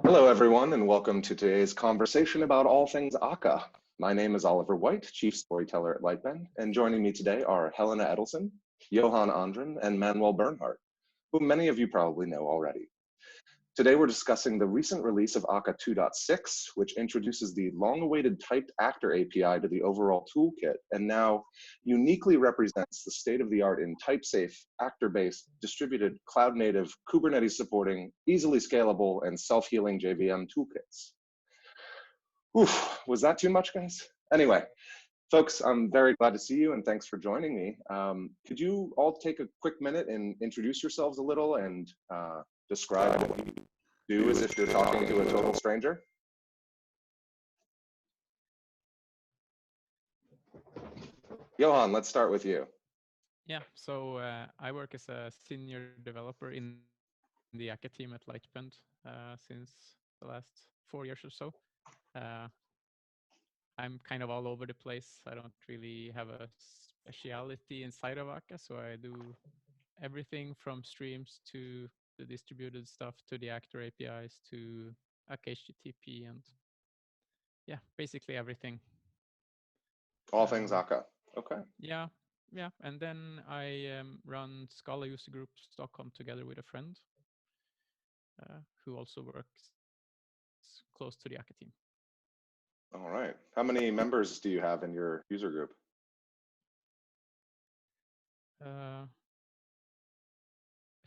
Hello, everyone, and welcome to today's conversation about all things Akka. My name is Oliver White, Chief Storyteller at Lightbend, and joining me today are Helena Edelson, Johan Andrén, and Manuel Bernhardt, whom many of you probably know already. Today, we're discussing the recent release of Akka 2.6, which introduces the long-awaited typed actor API to the overall toolkit, and now uniquely represents the state-of-the-art in type-safe, actor-based, distributed, cloud-native, Kubernetes-supporting, easily scalable, and self-healing JVM toolkits. Oof, was that too much, guys? Anyway, folks, I'm very glad to see you, and thanks for joining me. Could you all take a quick minute and introduce yourselves a little and describe what you do as if you're talking to a total stranger? Johan, let's start with you. Yeah, so I work as a senior developer in the Akka team at Lightbend since the last 4 years or so. I'm kind of all over the place. I don't really have a speciality inside of Akka, so I do everything from streams to the distributed stuff to the actor APIs to Akka HTTP and yeah, basically everything. All things Akka. Okay. Yeah, and then I run Scala user group Stockholm together with a friend who also works close to the Akka team. All right. How many members do you have in your user group?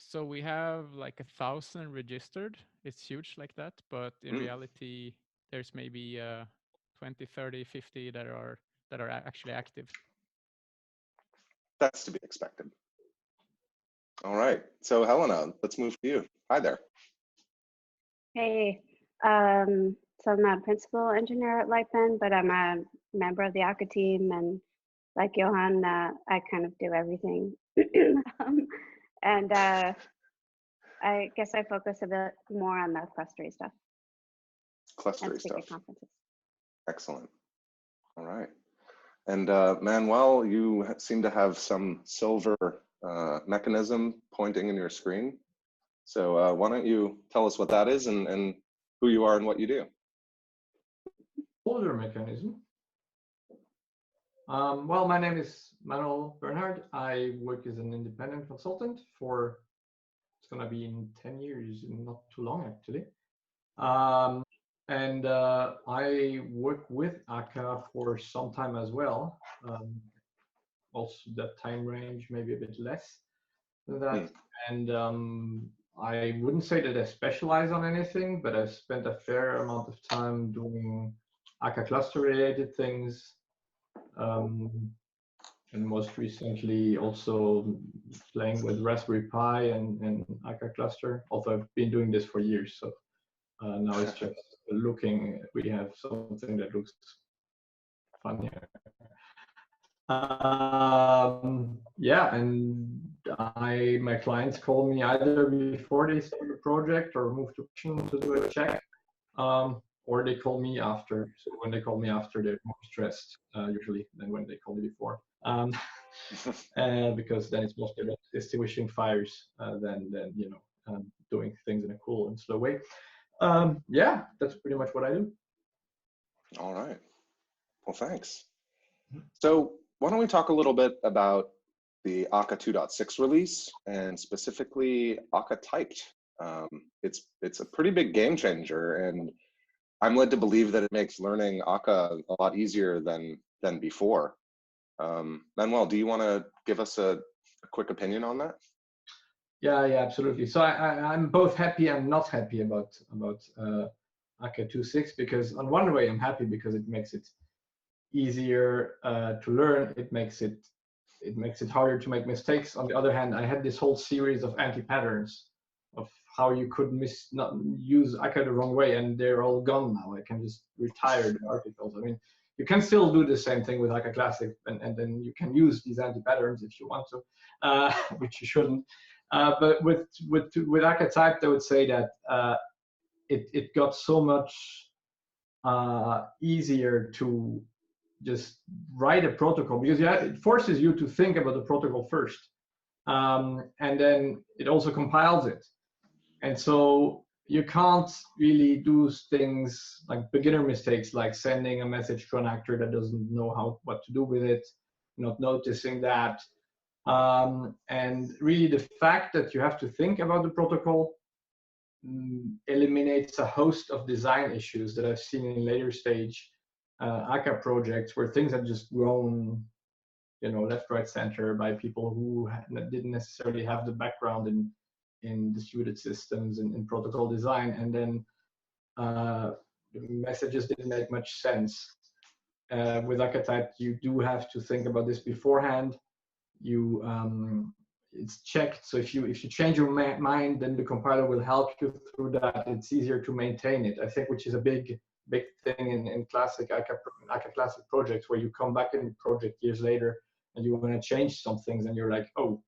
So we have like 1,000 registered. It's huge like that, but in reality, there's maybe 20, 30, 50 that are actually active. That's to be expected. All right. So Helena, let's move to you. Hi there. Hey. So I'm a principal engineer at Lightbend, but I'm a member of the Akka team, and like Johan, I kind of do everything. And I guess I focus a bit more on the clustery stuff. Clustery stuff. Conferences. Excellent. All right. And Manuel, you seem to have some silver mechanism pointing in your screen. So why don't you tell us what that is and who you are and what you do? Older mechanism. Well, my name is Manuel Bernhardt. I work as an independent consultant for, it's going to be in 10 years, not too long actually. And I work with Akka for some time as well. Also that time range, maybe a bit less than that. And I wouldn't say that I specialize on anything, but I've spent a fair amount of time doing Akka Cluster related things. And most recently also playing with Raspberry Pi and Akka Cluster, although I've been doing this for years. So now it's just looking, we have something that looks fun here. Yeah, and my clients call me either before they start a project or move to production to do a check, or they call me after. So when they call me after, they're more stressed usually than when they call me before, because then it's mostly about extinguishing fires than you know, doing things in a cool and slow way. Yeah, that's pretty much what I do. All right. Well, thanks. So why don't we talk a little bit about the Akka 2.6 release and specifically Akka typed. It's a pretty big game changer, and I'm led to believe that it makes learning Akka a lot easier than before. Manuel, do you want to give us a quick opinion on that? Yeah, absolutely. So I'm both happy and not happy about Akka 2.6, because on one way I'm happy because it makes it easier to learn. It makes it harder to make mistakes. On the other hand, I had this whole series of anti-patterns of how you could not use Akka the wrong way, and they're all gone now. I can just retire the articles. I mean, you can still do the same thing with Akka Classic, and then you can use these anti-patterns if you want to, which you shouldn't. But with Akka typed, I would say that it got so much easier to just write a protocol, because it forces you to think about the protocol first, and then it also compiles it. And so you can't really do things like beginner mistakes, like sending a message to an actor that doesn't know what to do with it, not noticing that. And really the fact that you have to think about the protocol eliminates a host of design issues that I've seen in later stage Akka projects, where things have just grown, left, right, center by people who didn't necessarily have the background in distributed systems and in protocol design, and then the messages didn't make much sense. With Archetype, you do have to think about this beforehand. It's checked, so if you change your mind, then the compiler will help you through that. It's easier to maintain it, I think, which is a big thing in classic Akka classic projects, where you come back in the project years later and you want to change some things, and you're like, oh,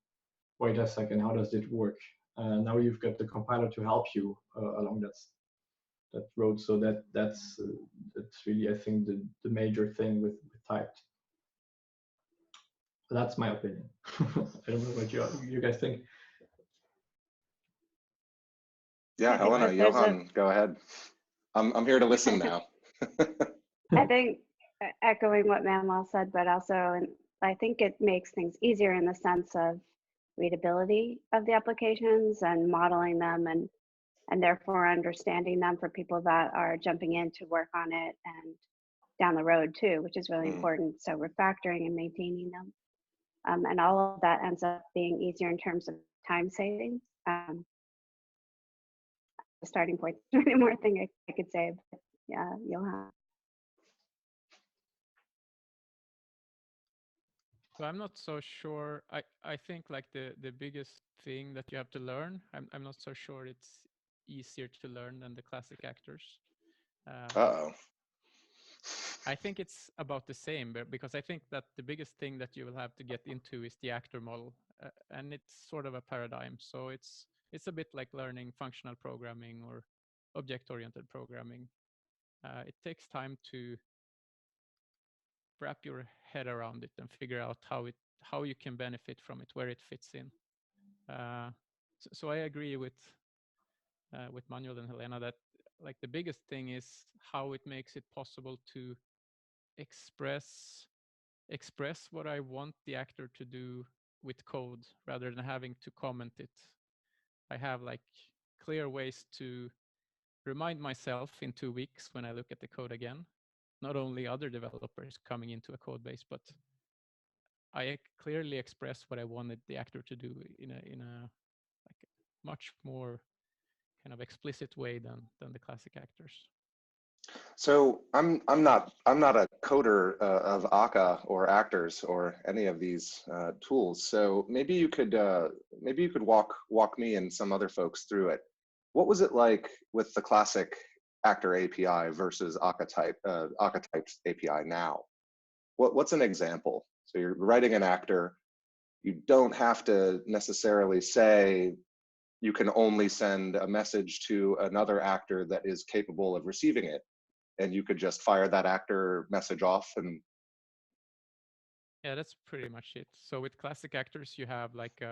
wait a second, how does it work? Now you've got the compiler to help you along that road. So that's really, I think, the major thing with typed. That's my opinion. I don't know what you guys think. Yeah, Helena, Johan, go ahead. I'm here to listen now. I think echoing what Manuel said, but also, and I think it makes things easier in the sense of readability of the applications and modeling them, and therefore understanding them for people that are jumping in to work on it and down the road too, which is really important. So refactoring and maintaining them. And all of that ends up being easier in terms of time saving. The starting point is really more thing I could say, but yeah, Johan. So I'm not so sure. I think like the biggest thing that you have to learn, I'm not so sure it's easier to learn than the classic actors. Uh-oh. I think it's about the same, because I think that the biggest thing that you will have to get into is the actor model, and it's sort of a paradigm. So it's a bit like learning functional programming or object-oriented programming. It takes time to wrap your head around it and figure out how you can benefit from it, where it fits in. So I agree with Manuel and Helena that like the biggest thing is how it makes it possible to express what I want the actor to do with code rather than having to comment it. I have like clear ways to remind myself in 2 weeks when I look at the code again, not only other developers coming into a code base, but I clearly express what I wanted the actor to do in a like much more kind of explicit way than the classic actors. So I'm not a coder of Akka or actors or any of these tools. So maybe you could walk me and some other folks through it. What was it like with the classic actor API versus Archetypes API now? What's an example? So you're writing an actor. You don't have to necessarily say you can only send a message to another actor that is capable of receiving it, and you could just fire that actor message off. And yeah, that's pretty much it. So with classic actors, you have like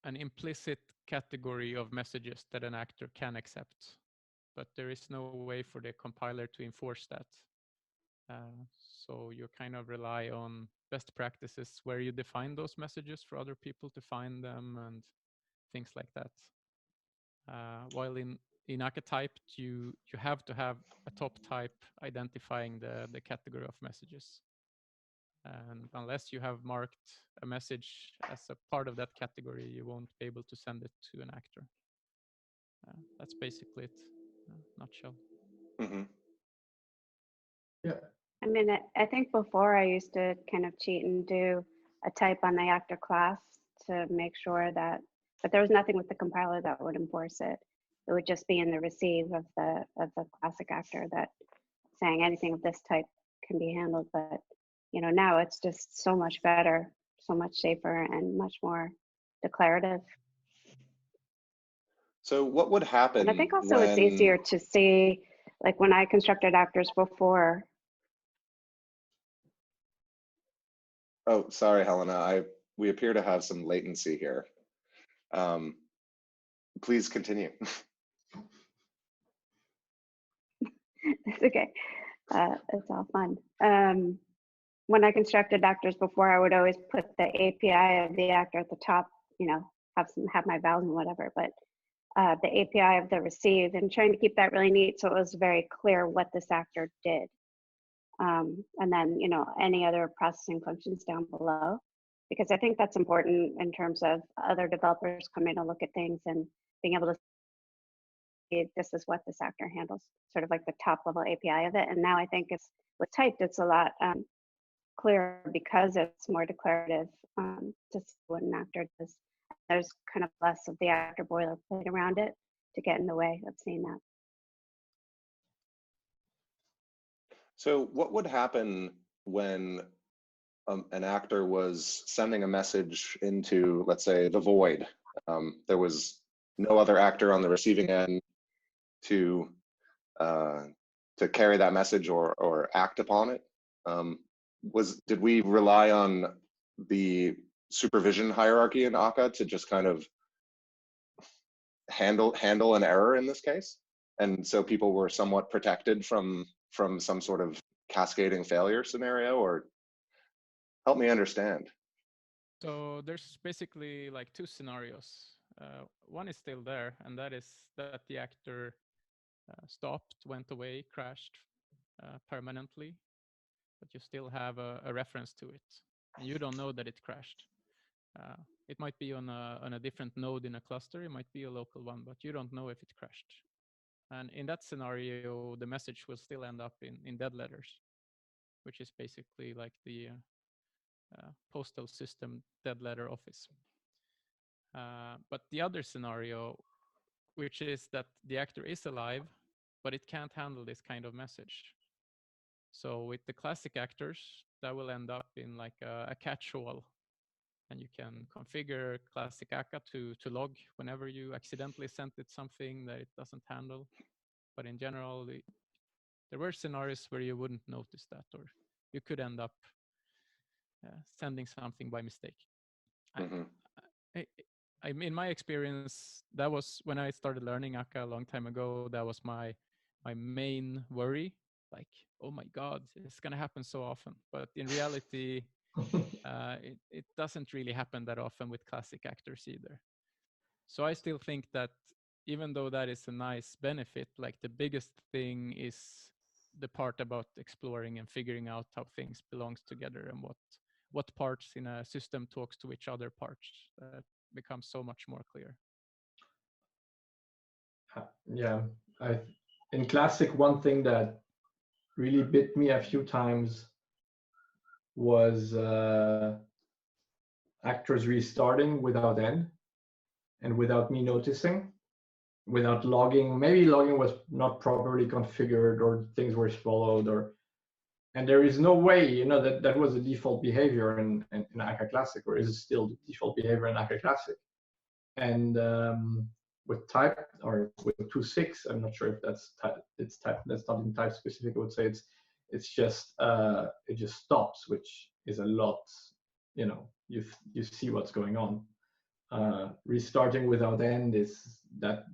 an implicit category of messages that an actor can accept, but there is no way for the compiler to enforce that. So you kind of rely on best practices where you define those messages for other people to find them and things like that. While in Archetype, you have to have a top type identifying the category of messages. And unless you have marked a message as a part of that category, you won't be able to send it to an actor. That's basically it, nutshell. mm-hmm. Yeah. I mean, I think before I used to kind of cheat and do a type on the actor class to make sure that, but there was nothing with the compiler that would enforce it. It would just be in the receive of the classic actor that saying anything of this type can be handled. But now it's just so much better, so much safer, and much more declarative. So what would happen? And I think also it's easier to see, like when I constructed actors before. Oh, sorry, Helena. We appear to have some latency here. Please continue. okay. It's all fun. When I constructed actors before, I would always put the API of the actor at the top, you know, have my vowels and whatever, but the API of the receive, and trying to keep that really neat so it was very clear what this actor did. And then, you know, any other processing functions down below, because I think that's important in terms of other developers coming to look at things and being able to see this is what this actor handles, sort of like the top level API of it. And now I think it's with typed, it's a lot clearer because it's more declarative to see what an actor does. There's kind of less of the actor boilerplate around it to get in the way of seeing that. So what would happen when an actor was sending a message into, let's say, the void? There was no other actor on the receiving end to carry that message or act upon it. Did we rely on the supervision hierarchy in Akka to just kind of handle an error in this case? And so people were somewhat protected from some sort of cascading failure scenario, or help me understand. So there's basically like two scenarios. One is still there, and that is that the actor stopped, went away, crashed permanently, but you still have a reference to it. And you don't know that it crashed. It might be on a different node in a cluster. It might be a local one, but you don't know if it crashed. And in that scenario, the message will still end up in dead letters, which is basically like the postal system dead letter office. But the other scenario, which is that the actor is alive, but it can't handle this kind of message. So with the classic actors, that will end up in like a catch-all. And you can configure classic Akka to log whenever you accidentally sent it something that it doesn't handle. But in general, there were scenarios where you wouldn't notice that, or you could end up sending something by mistake. In my experience, that was when I started learning Akka a long time ago. That was my main worry. Like, oh my God, it's gonna happen so often. But in reality, it doesn't really happen that often with classic actors either. So I still think that even though that is a nice benefit, like the biggest thing is the part about exploring and figuring out how things belongs together and what parts in a system talks to each other parts. That becomes so much more clear. Yeah, in classic, one thing that really bit me a few times was actors restarting without end and without me noticing, without logging. Maybe logging was not properly configured, or things were swallowed, and there is no way, you know, that was the default behavior in Akka Classic, or is it still the default behavior in Akka Classic? And with type, or with 2.6, I'm not sure if that's type. That's not in type specific. I would say it's just it just stops, which is a lot. You know, you see what's going on. Restarting without end is that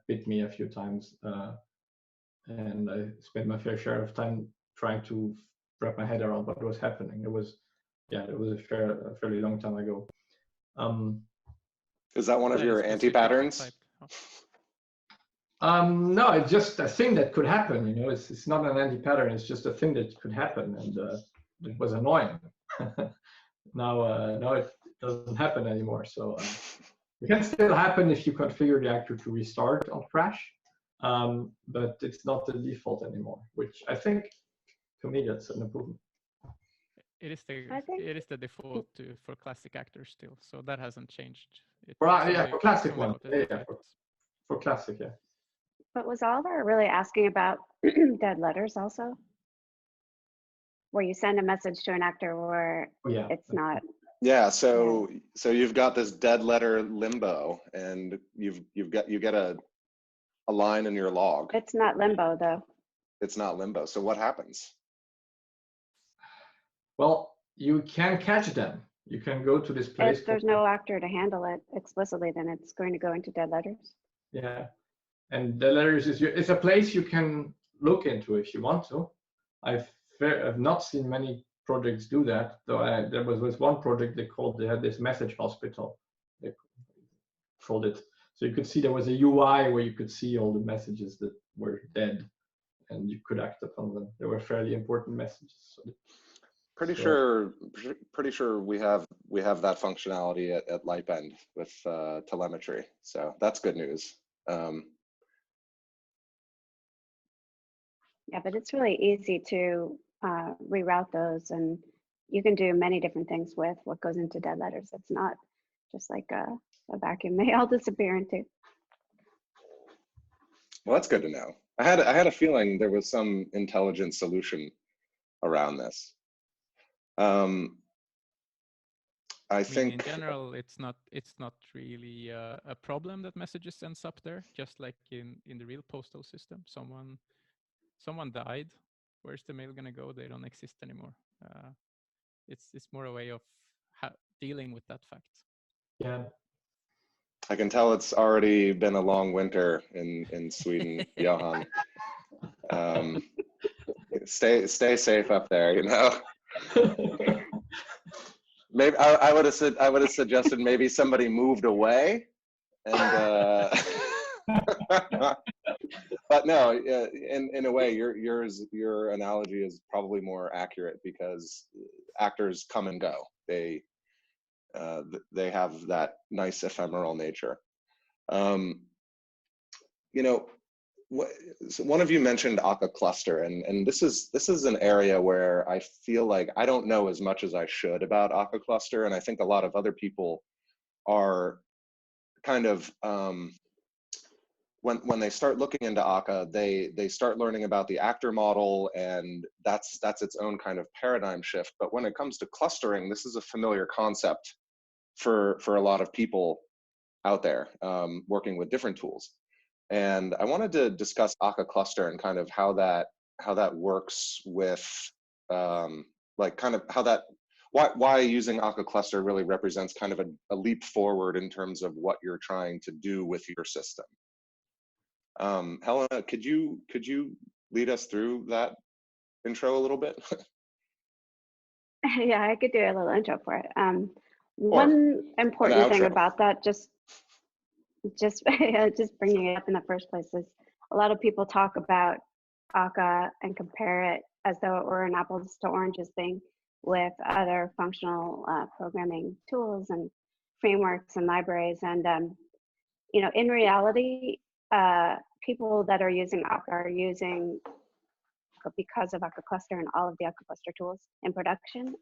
bit me a few times, and I spent my fair share of time trying to wrap my head around what was happening. It was a fairly long time ago. Is that one of your anti-patterns? No, it's just a thing that could happen. You know, it's not an anti-pattern. It's just a thing that could happen, and it was annoying. Now it doesn't happen anymore. So it can still happen if you configure the actor to restart on crash, but it's not the default anymore. Which I think, to me, that's an improvement. It is the default for classic actors still, so that hasn't changed. Right, yeah, for classic one. Yeah, for classic, yeah. But was Oliver really asking about dead letters also? Where you send a message to an actor where it's not. Yeah, so you've got this dead letter limbo, and you get a line in your log. It's not limbo though. It's not limbo. So what happens? Well, you can catch them. You can go to this place. If there's no actor to handle it explicitly, then it's going to go into dead letters. Yeah, and dead letters it's a place you can look into if you want to. I've not seen many projects do that, though. There was one project they had this message hospital, they called it. So you could see there was a UI where you could see all the messages that were dead, and you could act upon them. They were fairly important messages. So pretty sure we have that functionality at Lightbend with telemetry. So that's good news. Yeah, but it's really easy to reroute those, and you can do many different things with what goes into dead letters. It's not just like a vacuum they all disappear into. Well, that's good to know. I had a feeling there was some intelligent solution around this. I think in general, it's not really a problem that messages ends up there. Just like in the real postal system, someone died. Where's the mail gonna go? They don't exist anymore. It's more a way of dealing with that fact. Yeah. I can tell it's already been a long winter in Sweden, Johan. Stay safe up there, you know. Maybe I would have suggested maybe somebody moved away, and but no, in a way, your analogy is probably more accurate, because actors come and go. They have that nice ephemeral nature. You know, so one of you mentioned Akka Cluster, and this is an area where I feel like I don't know as much as I should about Akka Cluster, and I think a lot of other people are kind of when they start looking into Akka, they start learning about the actor model, and that's its own kind of paradigm shift. But when it comes to clustering, this is a familiar concept for a lot of people out there working with different tools. And I wanted to discuss Akka Cluster and kind of how that works with like kind of how that why using Akka Cluster really represents kind of a leap forward in terms of what you're trying to do with your system. Helena, could you lead us through that intro a little bit? Yeah, I could do a little intro for it. One important thing about that, just bringing it up in the first place, is a lot of people talk about Akka and compare it as though it were an apples to oranges thing with other functional programming tools and frameworks and libraries. And you know, in reality, people that are using Akka are using Akka because of Akka Cluster and all of the Akka Cluster tools in production.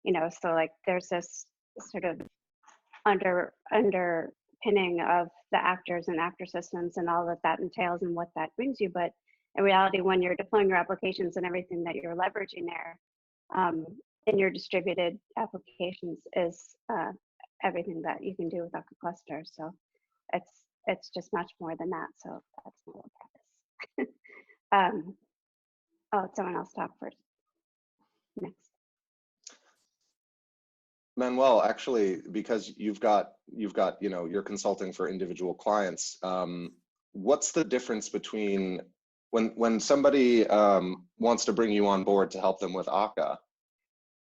You know, so like there's this sort of underpinning of the actors and actor systems and all that entails and what that brings you. But in reality, when you're deploying your applications and everything that you're leveraging there in your distributed applications is everything that you can do with Akka Cluster. So it's just much more than that. So that's my little preface. Oh, someone else talk first. Next. Manuel, actually, because you've got you know, you're consulting for individual clients. What's the difference between when somebody wants to bring you on board to help them with Akka,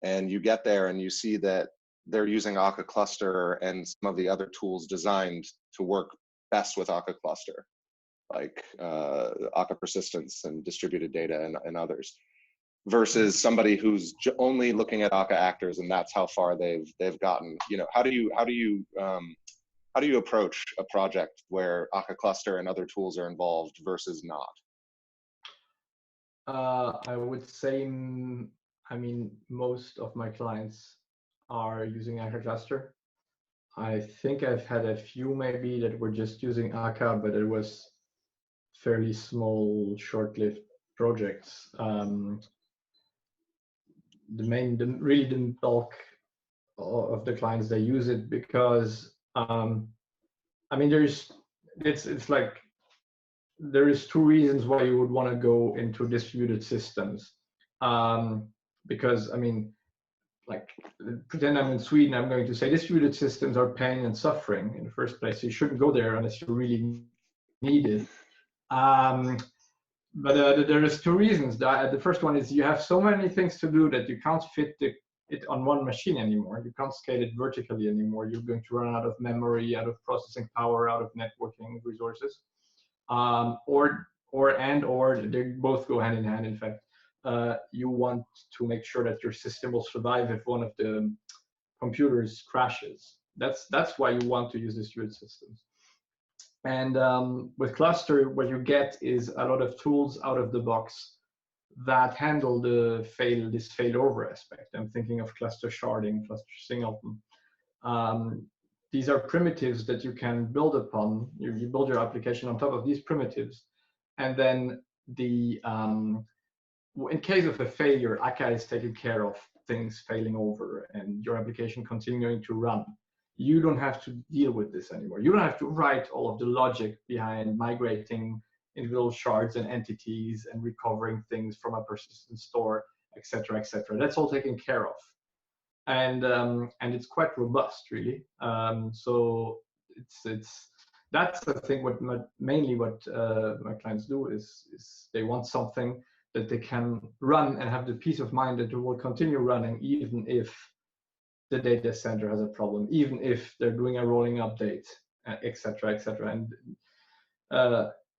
and you get there and you see that they're using Akka Cluster and some of the other tools designed to work best with Akka Cluster, like Akka Persistence and distributed data and others, versus somebody who's only looking at Akka actors and that's how far they've gotten. You know, how do you approach a project where Akka Cluster and other tools are involved versus not? I would say, I mean, most of my clients are using Akka Cluster. I think I've had a few maybe that were just using Akka, but it was fairly small, short-lived projects. The bulk of the clients, they use it because I mean, it's like there is two reasons why you would want to go into distributed systems. Because I mean, like, pretend I'm in Sweden, I'm going to say distributed systems are pain and suffering in the first place. So you shouldn't go there unless you really need it. But there is two reasons. The first one is you have so many things to do that you can't fit it on one machine anymore. You can't scale it vertically anymore. You're going to run out of memory, out of processing power, out of networking resources, or they both go hand in hand. In fact, you want to make sure that your system will survive if one of the computers crashes. That's why you want to use distributed systems. And with Cluster, what you get is a lot of tools out of the box that handle this failover aspect. I'm thinking of cluster sharding, cluster singleton. These are primitives that you can build upon. You build your application on top of these primitives, and then in case of a failure, Akka is taking care of things failing over and your application continuing to run. You don't have to deal with this anymore. You don't have to write all of the logic behind migrating individual shards and entities and recovering things from a persistent store, etc., etc. That's all taken care of, and it's quite robust, really. So that's I think mainly what my clients do is they want something that they can run and have the peace of mind that it will continue running even if the data center has a problem, even if they're doing a rolling update, etc., etc. And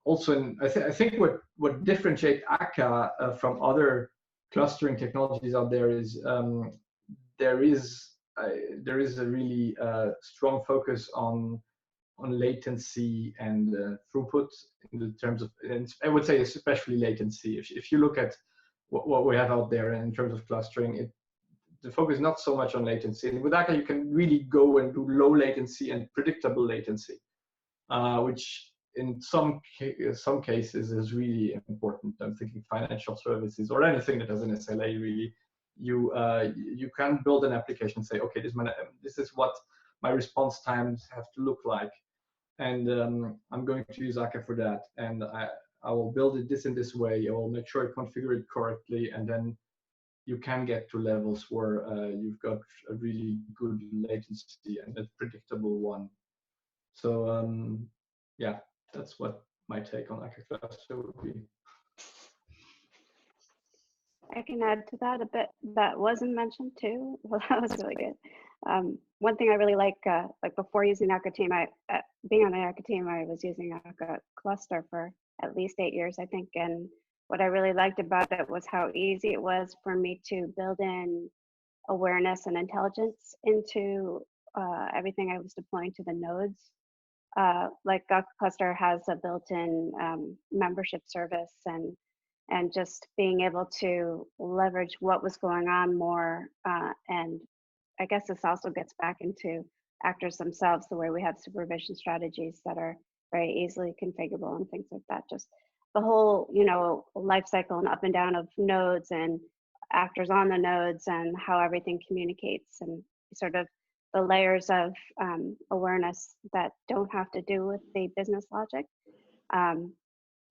also, I think what differentiates Akka from other clustering technologies out there is there is a really strong focus on latency and throughput in the terms of, and I would say especially latency. If you look at what we have out there in terms of clustering, the focus is not so much on latency. And with Akka, you can really go and do low latency and predictable latency, which in some cases is really important. I'm thinking financial services or anything that has an SLA. Really, you can build an application and say, okay, this is what my response times have to look like, and I'm going to use Akka for that, and I will build it this in this way. I will make sure I configure it correctly, and then you can get to levels where you've got a really good latency and a predictable one. So yeah, that's what my take on Akka Cluster would be. I can add to that a bit that wasn't mentioned too. Well, that was really good. One thing I really like before using Akka team, being on the Akka team, I was using Akka Cluster for at least 8 years, I think. And what I really liked about it was how easy it was for me to build in awareness and intelligence into everything I was deploying to the nodes. Like Akka Cluster has a built-in membership service, and just being able to leverage what was going on more. And I guess this also gets back into actors themselves, the way we have supervision strategies that are very easily configurable and things like that. Just the whole, life cycle and up and down of nodes and actors on the nodes and how everything communicates, and sort of the layers of awareness that don't have to do with the business logic.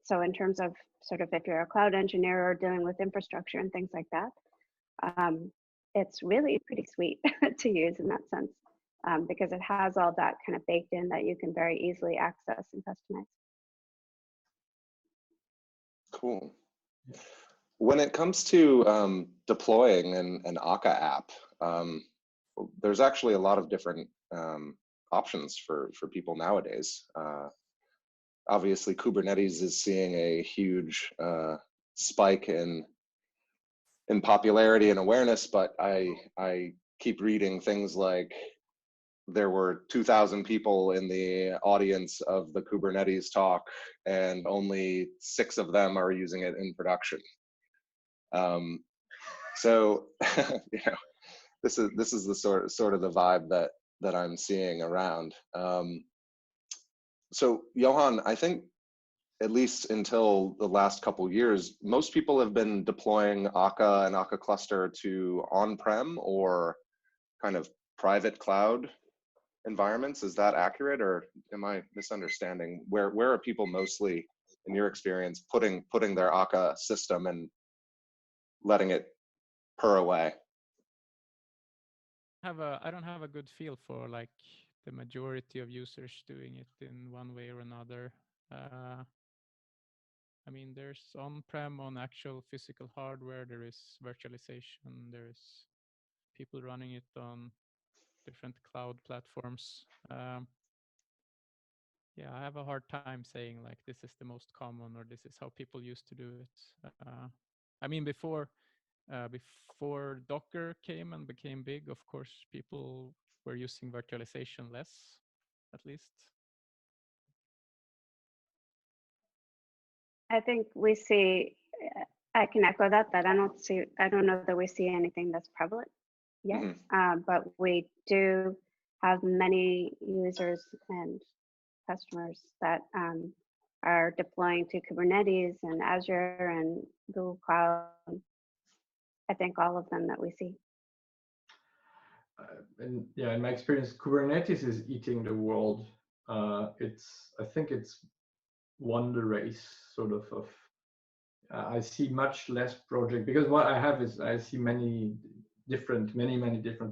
So in terms of sort of if you're a cloud engineer or dealing with infrastructure and things like that, it's really pretty sweet to use in that sense, because it has all that kind of baked in that you can very easily access and customize. Cool. When it comes to deploying an Akka app, there's actually a lot of different options for people nowadays. Obviously, Kubernetes is seeing a huge spike in popularity and awareness, but I keep reading things like there were 2,000 people in the audience of the Kubernetes talk, and only 6 of them are using it in production. So this is the sort of the vibe that I'm seeing around. So Johan, I think at least until the last couple years, most people have been deploying Akka and Akka Cluster to on-prem or kind of private cloud environments. Is that accurate, or am I misunderstanding? Where are people mostly, in your experience, putting their Akka system and letting it purr away? I don't have a good feel for like the majority of users doing it in one way or another. I mean, there's on-prem on actual physical hardware. There is virtualization. There is people running it on different cloud platforms. Yeah, I have a hard time saying like this is the most common or this is how people used to do it. I mean, before Docker came and became big, of course, people were using virtualization less, at least. I think we see, I can echo that I don't know that we see anything that's prevalent yet, but we do have many users and customers that are deploying to Kubernetes and Azure and Google Cloud. I think all of them that we see. And yeah, in my experience, Kubernetes is eating the world. I think it's won the race, sort of. I see much less project because what I have is I see many different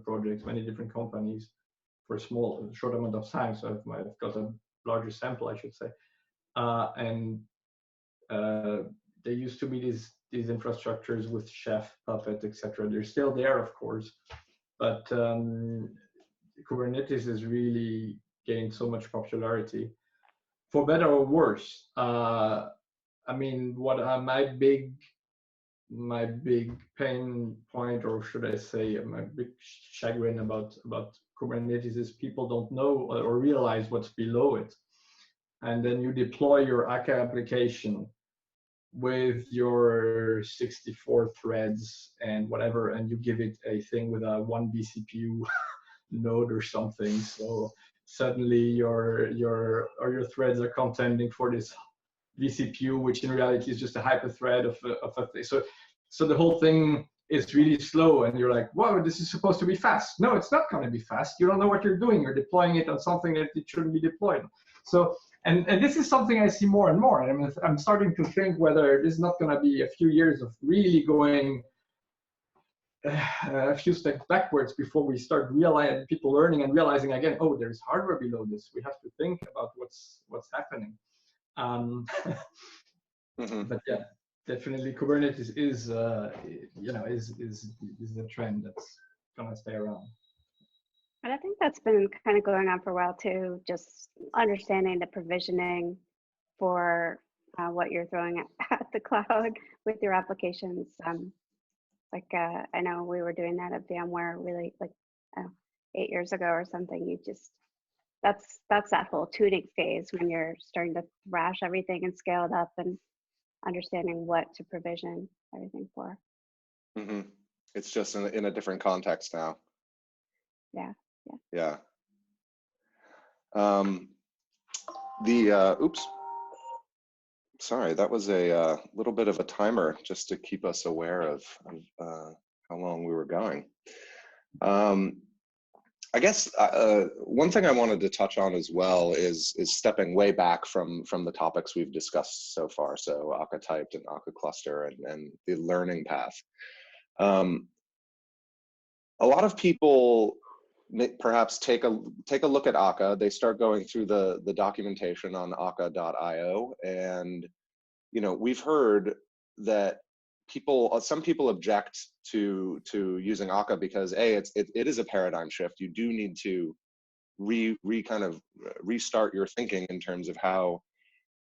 projects, many different companies for a short amount of time. So I've got a larger sample, I should say. And there used to be these infrastructures with Chef, Puppet, etc. They're still there, of course, but Kubernetes has really gained so much popularity, for better or worse. I mean, what are my big pain point, or should I say, my big chagrin about Kubernetes is people don't know or realize what's below it, and then you deploy your Akka application with your 64 threads and whatever, and you give it a thing with a 1 vCPU node or something. So suddenly your threads are contending for this vCPU, which in reality is just a hyperthread of a thing. So the whole thing is really slow, and you're like, "Whoa, this is supposed to be fast." No, it's not going to be fast. You don't know what you're doing. You're deploying it on something that it shouldn't be deployed. So, and this is something I see more and more. And I'm starting to think whether this is not going to be a few years of really going a few steps backwards before we start realizing, people learning and realizing again, oh, there's hardware below this. We have to think about what's happening. But yeah, definitely Kubernetes is is a trend that's gonna stay around. And I think that's been kind of going on for a while too, just understanding the provisioning for what you're throwing at the cloud with your applications. I know we were doing that at VMware really 8 years ago or something. You just, that's that whole tuning phase when you're starting to thrash everything and scale it up and understanding what to provision everything for. It's just in a different context now. Yeah. Oops. Sorry, that was a little bit of a timer just to keep us aware of how long we were going. I guess one thing I wanted to touch on as well is stepping way back from the topics we've discussed so far. So Archetypes and Akka Cluster and the learning path. A lot of people perhaps take a look at Akka. They start going through the documentation on akka.io, and we've heard that some people object to using Akka because it is a paradigm shift. You do need to restart your thinking in terms of how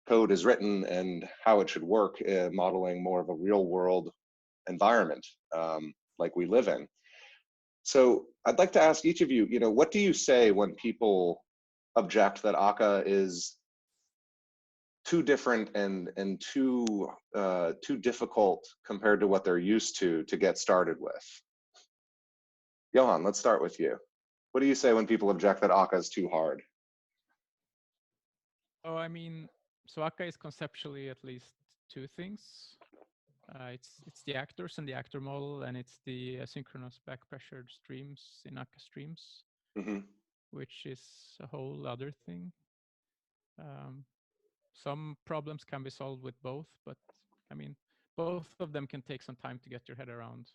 code is written and how it should work, modeling more of a real world environment like we live in. So I'd like to ask each of you, what do you say when people object that Akka is too different and too difficult compared to what they're used to get started with? Johan, let's start with you. What do you say when people object that Akka is too hard? Oh, I mean, so Akka is conceptually at least two things. It's the actors and the actor model, and it's the asynchronous back-pressured streams in Akka streams, which is a whole other thing. Some problems can be solved with both, but I mean, both of them can take some time to get your head around.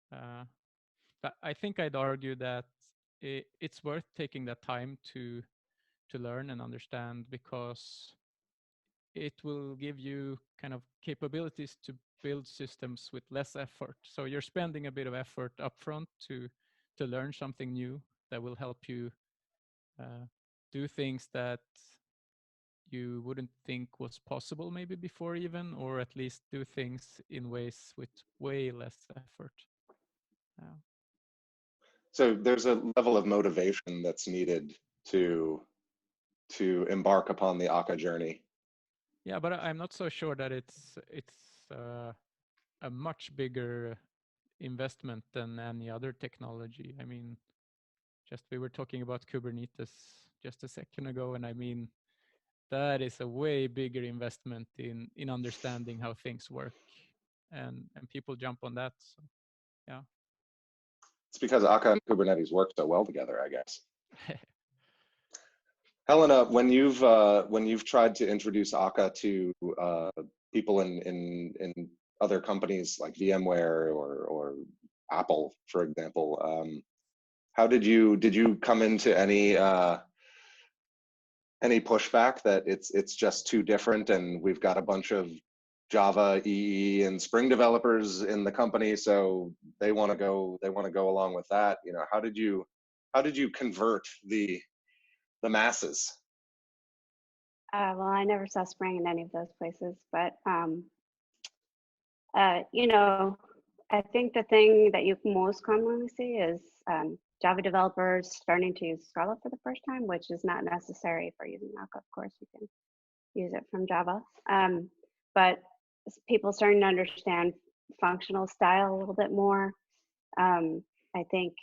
But I think I'd argue that it's worth taking that time to learn and understand, because it will give you kind of capabilities to build systems with less effort. So you're spending a bit of effort upfront to learn something new that will help you do things that you wouldn't think was possible maybe before even, or at least do things in ways with way less effort. So there's a level of motivation that's needed to embark upon the Akka journey. Yeah, but I'm not so sure that it's a much bigger investment than any other technology. I mean, just we were talking about Kubernetes just a second ago, and I mean, that is a way bigger investment in understanding how things work, and people jump on that. So, yeah. It's because Akka and Kubernetes work so well together, I guess. Helena, when you've tried to introduce Akka to people in other companies like VMware or Apple, for example, how did you come into any pushback that it's just too different, and we've got a bunch of Java, EE, and Spring developers in the company, so they want to go along with that? You know, how did you convert the masses? Well, I never saw Spring in any of those places, but you know, I think the thing that you most commonly see is Java developers starting to use Scala for the first time, which is not necessary for using Akka. Of course, you can use it from Java, but people starting to understand functional style a little bit more. I think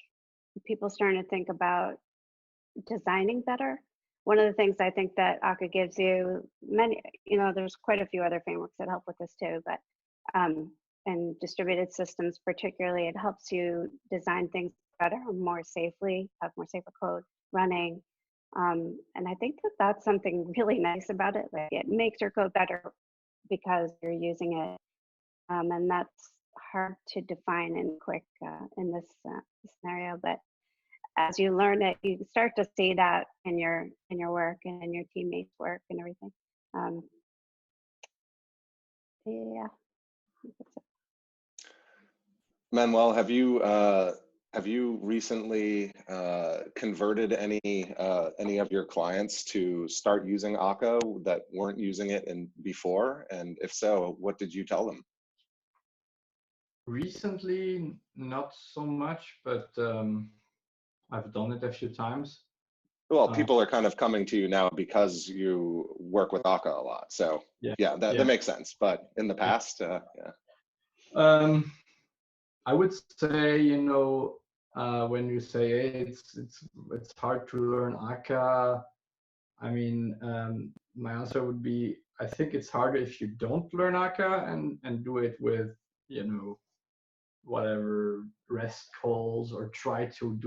people starting to think about designing better. One of the things I think that Akka gives you, there's quite a few other frameworks that help with this too, but and distributed systems particularly, it helps you design things better and more safely, have more safer code running. And I think that that's something really nice about it. Like, it makes your code better because you're using it. And that's hard to define in quick in this scenario, but as you learn it, you start to see that in your work and in your teammates' work and everything. Yeah. Manuel, have you recently converted any of your clients to start using Akka that weren't using it before? And if so, what did you tell them? Recently, not so much, but I've done it a few times. Well, people are kind of coming to you now because you work with Akka a lot. So yeah, that makes sense. But in the past, yeah. I would say, when you say, hey, it's hard to learn Akka, I mean, my answer would be, I think it's harder if you don't learn Akka and do it with, whatever REST calls, or try to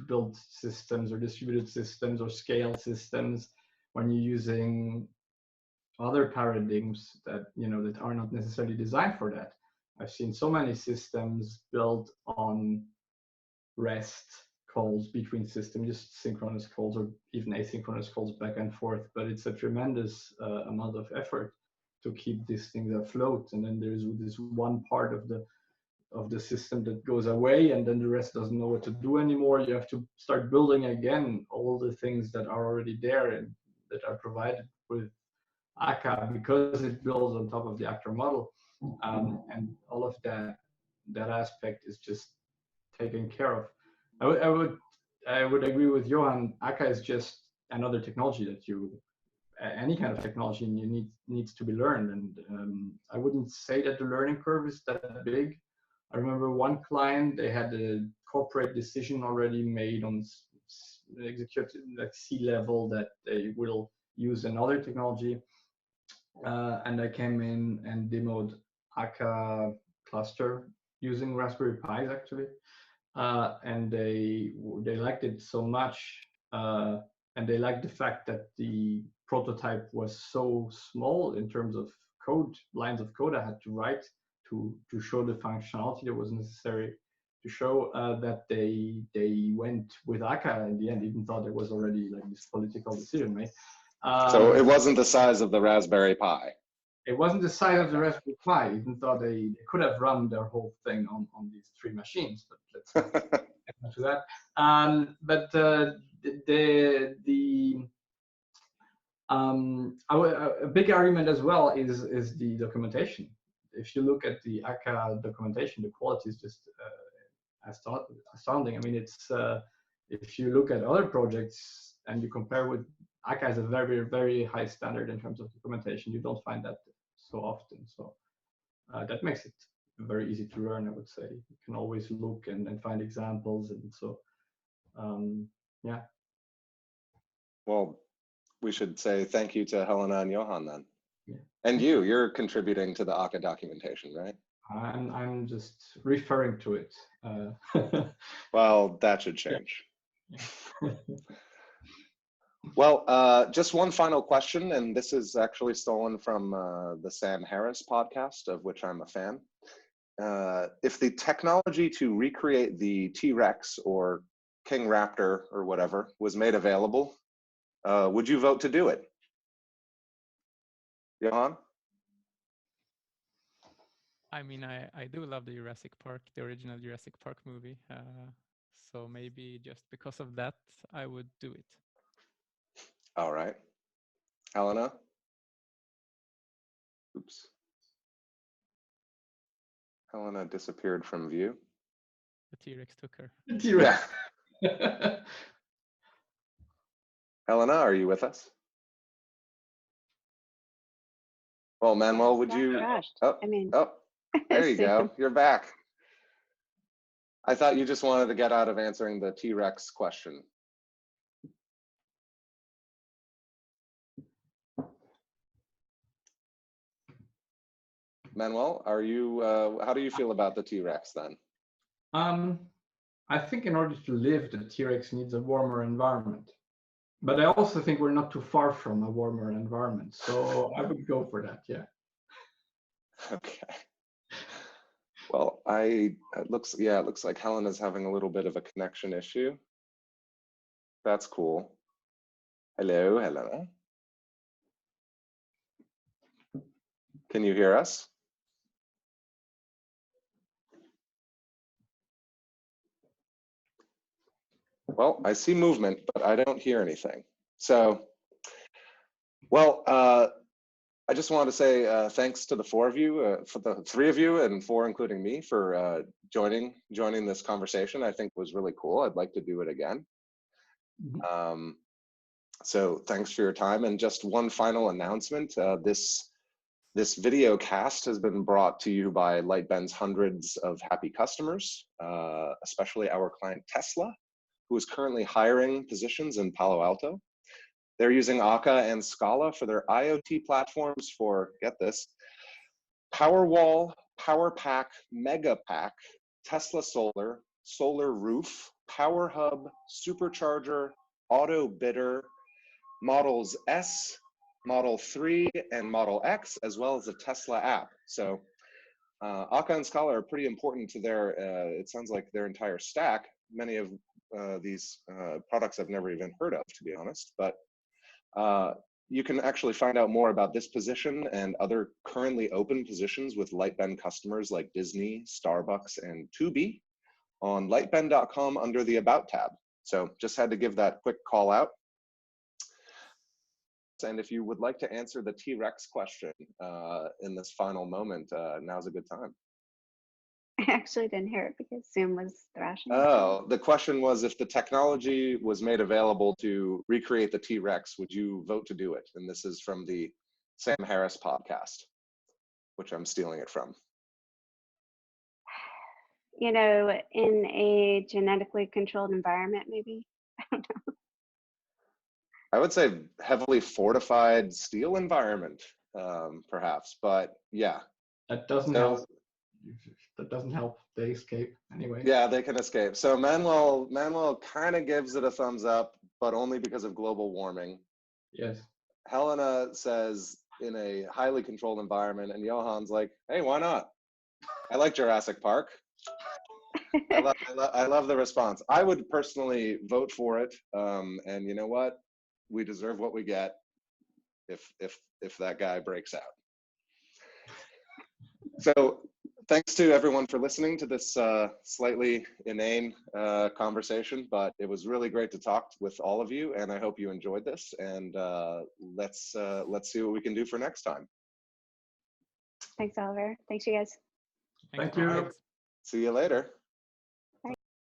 build systems or distributed systems or scale systems when you're using other paradigms that that are not necessarily designed for that. I've seen so many systems built on REST calls between systems, just synchronous calls or even asynchronous calls back and forth, but it's a tremendous amount of effort to keep these things afloat. And then there's this one part of the system that goes away, and then the rest doesn't know what to do anymore. You have to start building again all the things that are already there and that are provided with Akka, because it builds on top of the actor model, and all of that aspect is just taken care of. I would agree with Johan. Akka is just another technology that any kind of technology needs to be learned, and I wouldn't say that the learning curve is that big. I remember one client, they had a corporate decision already made on executive, like C-level, that they will use another technology, and I came in and demoed Akka Cluster using Raspberry Pis actually, and they liked it so much, and they liked the fact that the prototype was so small in terms of lines of code I had to write to show the functionality that was necessary to show, that they went with Akka in the end, even though there was already like this political decision made. So it wasn't the size of the Raspberry Pi. It wasn't the size of the Raspberry Pi, even though they could have run their whole thing on these 3 machines, but let's not get into that. A big argument as well is the documentation. If you look at the Akka documentation, the quality is just astounding. I mean, it's if you look at other projects and you compare with Akka, has a very, very high standard in terms of documentation. You don't find that so often. So that makes it very easy to learn, I would say. You can always look and find examples. And so, yeah. Well, we should say thank you to Helena and Johan then. Yeah. And you're contributing to the Akka documentation, right? I'm just referring to it. Well, that should change. Yeah. Well, just one final question, and this is actually stolen from the Sam Harris podcast, of which I'm a fan. If the technology to recreate the T-Rex or King Raptor or whatever was made available, would you vote to do it? Johan? I mean, I do love the Jurassic Park, the original Jurassic Park movie. So maybe just because of that, I would do it. All right. Helena? Oops. Helena disappeared from view. The T-Rex took her. The T-Rex. Yeah. Helena, are you with us? Well, Manuel, would you? Oh, I mean, oh, there you go. You're back. I thought you just wanted to get out of answering the T-Rex question. Manuel, are you? How do you feel about the T-Rex then? I think in order to live, the T-Rex needs a warmer environment. But I also think we're not too far from a warmer environment, so I would go for that. Yeah. Okay. Well, it looks like Helena's having a little bit of a connection issue. That's cool. Hello, Helena. Can you hear us? Well, I see movement, but I don't hear anything. So, well, I just wanted to say thanks to the 4 of you, for the 3 of you, and 4 including me, for joining this conversation. I think was really cool. I'd like to do it again. Mm-hmm. So thanks for your time. And just one final announcement: this video cast has been brought to you by Lightbend's hundreds of happy customers, especially our client Tesla, who is currently hiring positions in Palo Alto. They're using Akka and Scala for their IoT platforms for, get this, Powerwall, PowerPack, Megapack, Tesla Solar, Solar Roof, Power Hub, Supercharger, Auto Bidder, Models S, Model 3, and Model X, as well as a Tesla app. So Akka and Scala are pretty important to their, it sounds like their entire stack. Many of these products I've never even heard of, to be honest, but you can actually find out more about this position and other currently open positions with Lightbend customers like Disney, Starbucks, and Tubi on lightbend.com under the About tab. So just had to give that quick call out. And if you would like to answer the T-Rex question in this final moment, now's a good time. I actually didn't hear it because Zoom was thrashing. Oh, the question was, if the technology was made available to recreate the T-Rex, would you vote to do it? And this is from the Sam Harris podcast, which I'm stealing it from. You know, in a genetically controlled environment, maybe. I don't know. I would say heavily fortified steel environment, perhaps, but yeah. That doesn't help. That doesn't help. They escape anyway. Yeah, they can escape. So Manuel kind of gives it a thumbs up, but only because of global warming. Yes. Helena says in a highly controlled environment, and Johan's like, hey, why not? I like Jurassic Park. I love the response. I would personally vote for it. And you know what? We deserve what we get. if that guy breaks out. So thanks to everyone for listening to this slightly inane conversation, but it was really great to talk with all of you, and I hope you enjoyed this. And let's see what we can do for next time. Thanks, Oliver. Thanks, you guys. Thank you. Thanks. See you later.